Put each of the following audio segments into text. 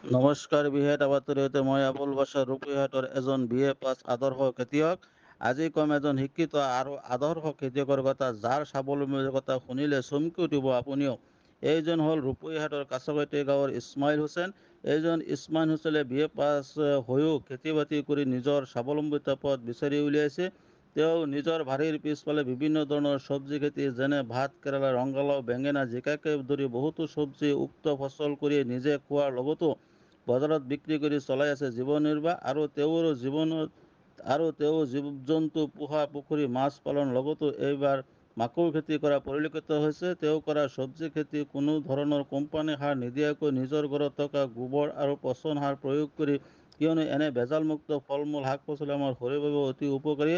নমস্কাৰ বিহেত আবাতৰিতে মই আবুল বাছাৰ ৰূপীহাটৰ এজন BA পাছ আদৰ্শ খেতিয়ক। আজি কম এজন শিক্ষিত আৰু আদৰ্শ খেতিয়কৰ কথা, যাৰ স্বাৱলম্বীৰ কথা শুনিলে চমকি উঠিব আপুনিও। এইজন হ'ল ৰূপীহাটৰ কাছাকটি গাঁৱৰ ইছমাইল হুছেইন। এইজন ইছমাইল হুছেইনে BA পাছ হৈও খেতি বাতি কৰি নিজৰ স্বাৱলম্বিতা পথ বিচাৰি উলিয়াইছে। তেওঁ নিজৰ বাৰীৰ পিছফালে বিভিন্ন ধৰণৰ চব্জি খেতি যেনে ভাত কেৰেলা, ৰঙালাও, বেঙেনা, জিকাকে ধৰি বহুতো চব্জি উক্ত ফচল কৰি নিজে খোৱাৰ লগতো বজাৰত বিক্ৰী কৰি চলাই আছে জীৱন নিৰ্বাহ। তেওঁ জীৱ-জন্তু পোহা, পুখুৰী মাছ পালন লগতো এইবাৰ মাকৈ খেতি কৰা পৰিলক্ষিত হৈছে। তেওঁ কৰা চব্জি খেতি কোনো ধৰণৰ কোম্পানী সাৰ নিদিয়াকৈ নিজৰ ঘৰত থকা গোবৰ আৰু পচন সাৰ প্ৰয়োগ কৰি, কিয়নো এনে ভেজালমুক্ত ফল-মূল, শাক-পাচলি আমাৰ শৰীৰৰ বাবে অতি উপকাৰী।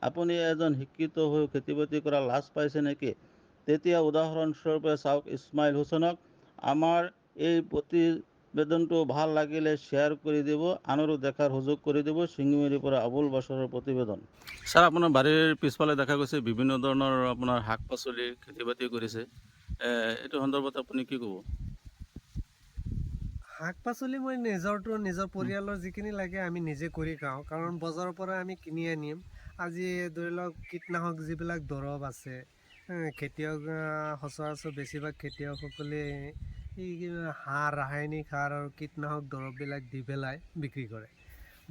আপুনি এজন শিক্ষিত হৈ খেতি-বাতি কৰা লাজ পাইছে নেকি? তেতিয়া উদাহৰণস্বৰূপে চাওক ইছমাইল হুছেইনক। আমাৰ এই প্ৰতিবেদনটো ভাল লাগিলে শ্বেয়াৰ কৰি দিব, আনৰো দেখাৰ সুযোগ কৰি দিব। শিঙিমাৰীৰ পৰা আবুল বাছাৰৰ প্ৰতিবেদন। ছাৰ, আপোনাৰ বাৰীৰ পিছফালে দেখা গৈছে বিভিন্ন ধৰণৰ আপোনাৰ শাক-পাচলি খেতি-বাতি কৰিছে। এইটো সন্দৰ্ভত আপুনি কি ক'ব? শাক-পাচলি মই নিজৰ পৰিয়ালৰ যিখিনি লাগে আমি নিজে কৰি খাওঁ, কাৰণ বজাৰৰ পৰা আমি কিনি আনিম। আজি ধৰি লওক কীটনাশক যিবিলাক দৰৱ আছে, খেতিয়ক সচৰাচৰ বেছিভাগ খেতিয়কসকলে ৰাসায়নিক সাৰ আৰু কীটনাশক দৰৱবিলাক দি পেলাই বিক্ৰী কৰে।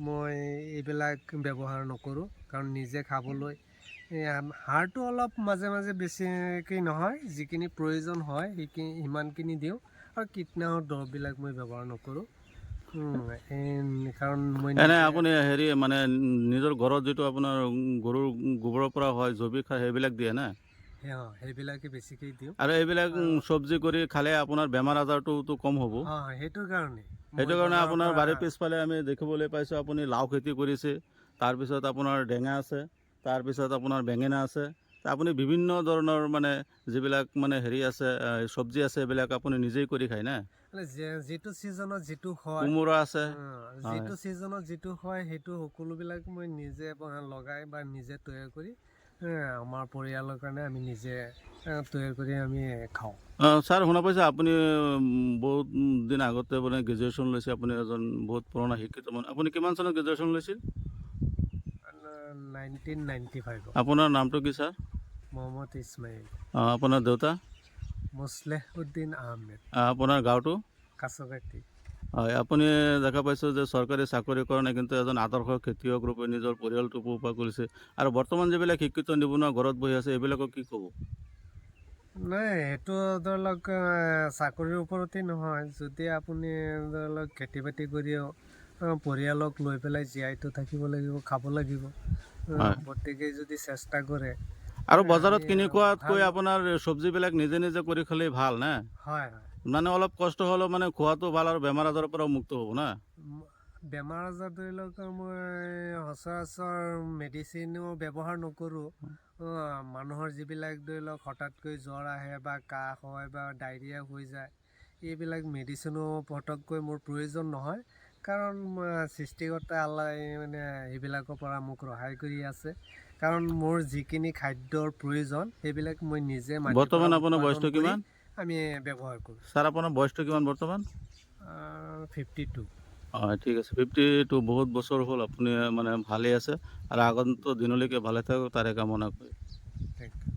মই এইবিলাক ব্যৱহাৰ নকৰোঁ, কাৰণ নিজে খাবলৈ সাৰটো অলপ মাজে মাজে বেছিকৈ নহয়, যিখিনি প্ৰয়োজন হয় সিমানখিনি দিওঁ। আৰু কীটনাশক দৰৱবিলাক মই ব্যৱহাৰ নকৰোঁ, কাৰণ মই এনে নিজে আপুনি মানে নিজৰ ঘৰত যিটো আপোনাৰ গৰুৰ গোবৰৰ পৰা হয় জৈৱিক সাৰ, সেইবিলাক দিয়ে না? সেইবিলাকে বেছিকৈ দিওঁ। আৰু এইবিলাক চব্জি কৰি খালে আপোনাৰ বেমাৰ আজাৰটোতো কম হ'ব। সেইটো কাৰণে আপোনাৰ বাৰীৰ পিছফালে আমি দেখিবলৈ পাইছোঁ আপুনি লাও খেতি কৰিছে, তাৰপিছত আপোনাৰ ডেঙা আছে, তাৰপিছত আপোনাৰ বেঙেনা আছে। আপুনি বিভিন্ন ধৰণৰ মানে যিবিলাক মানে আছে, চব্জি আছে, এইবিলাক আপুনি নিজেই কৰি খায় না? যিটো ছিজনত যিটো হয়, কোমোৰা আছে, যিটো ছিজনত যিটো হয়, সেইটো সকলোবিলাক মই নিজে লগাই বা নিজে তৈয়াৰ কৰি আমাৰ পৰিয়ালৰ কাৰণে আমি নিজে তৈয়াৰ কৰি আমি খাওঁ। ছাৰ, শুনা পাইছে আপুনি বহুত দিন আগতে মানে গ্ৰেজুৱেশ্যন লৈছে। আপুনি এজন বহুত পুৰণা শিক্ষিত মানুহ। আপুনি কিমান চনত গ্ৰেজুৱেশ্যন লৈছিল? 1995। আপোনাৰ নামটো কি ছাৰ? মহম্মদ ইছমাইল। আপোনাৰ দেউতা? মুছলেহুদ্দিন আহমেদ। আপোনাৰ গাঁৱটো? কাছাকটি। হয়, আপুনি দেখা পাইছোঁ যে চৰকাৰী চাকৰি কৰা নাই, কিন্তু এজন আদৰ্শ খেতিয়ক ৰূপে নিজৰ পৰিয়ালটো পোহপাল কৰিছে। আৰু বৰ্তমান যিবিলাক শিক্ষিত নিবনুৱা ঘৰত বহি আছে, এইবিলাকক কি ক'ব? নাই, সেইটো ধৰি লওক চাকৰিৰ ওপৰতেই নহয়। যদি আপুনি ধৰি লওক খেতি বাতি কৰিও পৰিয়ালক লৈ পেলাই জীয়াইটো থাকিব লাগিব, খাব লাগিব। প্ৰত্যেকেই যদি চেষ্টা কৰে আৰু বজাৰত আমি কিনি খোৱাতকৈ ভাল। আপোনাৰ চব্জিবিলাক নিজে নিজে কৰি খালেই ভাল না? হয়। মানে অলপ কষ্ট হ'লেও মানে খোৱাটো ভাল আৰু বেমাৰ আজাৰৰ পৰাও মুক্ত হ'ব না? বেমাৰ আজাৰ ধৰি লওক মই সচৰাচৰ মেডিচিনো ব্যৱহাৰ নকৰোঁ। মানুহৰ যিবিলাক ধৰি লওক হঠাৎকৈ জ্বৰ আহে বা কাহ হয় বা ডায়েৰিয়া হৈ যায়, এইবিলাক মেডিচিনো পটককৈ মোৰ প্ৰয়োজন নহয়, কাৰণ সৃষ্টিকৰ্তা আল্লাই মানে এইবিলাকৰ পৰা মোক ৰেহাই কৰি আছে। কাৰণ মোৰ যিখিনি খাদ্যৰ প্ৰয়োজন, সেইবিলাক মই নিজে মাটিৰ পৰা বৰ্তমান আপোনাৰ উৎপাদন বয়সটো কৰি কিমান? আমি ব্যৱহাৰ কৰোঁ। ছাৰ, আপোনাৰ বয়সটো কিমান বৰ্তমান? 52। হয়, ঠিক আছে। 52 বহুত বছৰ হ'ল, আপুনি মানে ভালেই আছে আৰু আগন্তুক দিনলৈকে ভালে থাকক, তাৰে কামনা কৰি। Thank U.